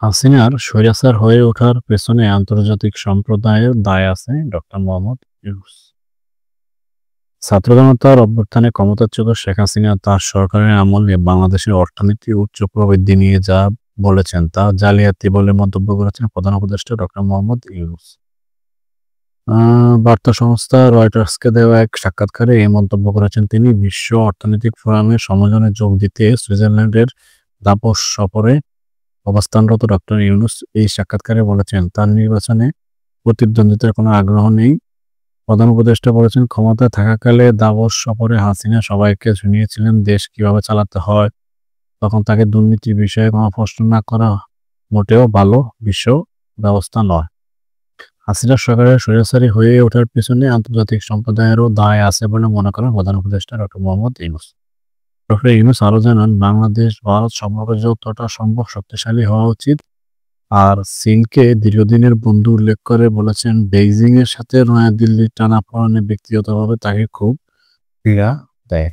হাসিনার স্বৈরাচার হয়ে ওঠার পেছনে আন্তর্জাতিক সম্প্রদায়ের দায় আছে ডক্টর মোহাম্মদ ইউনূস। ছাত্র জনতার অভ্যুত্থানে ক্ষমতাচ্যুত শেখ হাসিনা তার সরকারের আমলে বাংলাদেশের অর্থনীতি উচ্চ প্রবৃদ্ধি নিয়ে যা বলেছেন তা জালিয়াতি বলে মন্তব্য করেছেন প্রধান উপদেষ্টা ডক্টর মোহাম্মদ ইউনূস। বার্তা সংস্থা রয়টার্সকে দেওয়া এক সাক্ষাৎকারে এই মন্তব্য করেছেন তিনি। বিশ্ব অর্থনৈতিক ফোরামের সম্মেলনে যোগ দিতে সুইজারল্যান্ডের দাভোস সফরে অবস্থানরত ডক্টর ইউনূস এই সাক্ষাৎকারে বলেছেন, তার নির্বাচনে প্রতিদ্বন্দ্বিতার কোনো আগ্রহ নেই। প্রধান উপদেষ্টা বলেছেন, ক্ষমতায় থাকাকালে দাভোস সফরে হাসিনা সবাইকে শুনিয়েছিলেন দেশ কিভাবে চালাতে হয়। তখন তাকে দুর্নীতির বিষয়ে কোনো প্রশ্ন না করা মোটেও ভালো বিশ্ব ব্যবস্থা নয়। হাসিনা সরকারের স্বৈরাচারী হয়ে ওঠার পেছনে আন্তর্জাতিক সম্প্রদায়েরও দায় আছে বলে মনে করেন প্রধান উপদেষ্টা ডক্টর মোহাম্মদ ইউনূস। ডক্টর ইউনূস আরও জানান, বাংলাদেশ ভারত সম্পর্ক যতটা সম্ভব শক্তিশালী হওয়া উচিত। আর চীনকে দীর্ঘদিনের বন্ধু উল্লেখ করে বলেছেন, বেইজিং এর সাথে নয়াদিল্লির টানাপোড়েনে ব্যক্তিগতভাবে তাকে খুব পীড়া দেয়।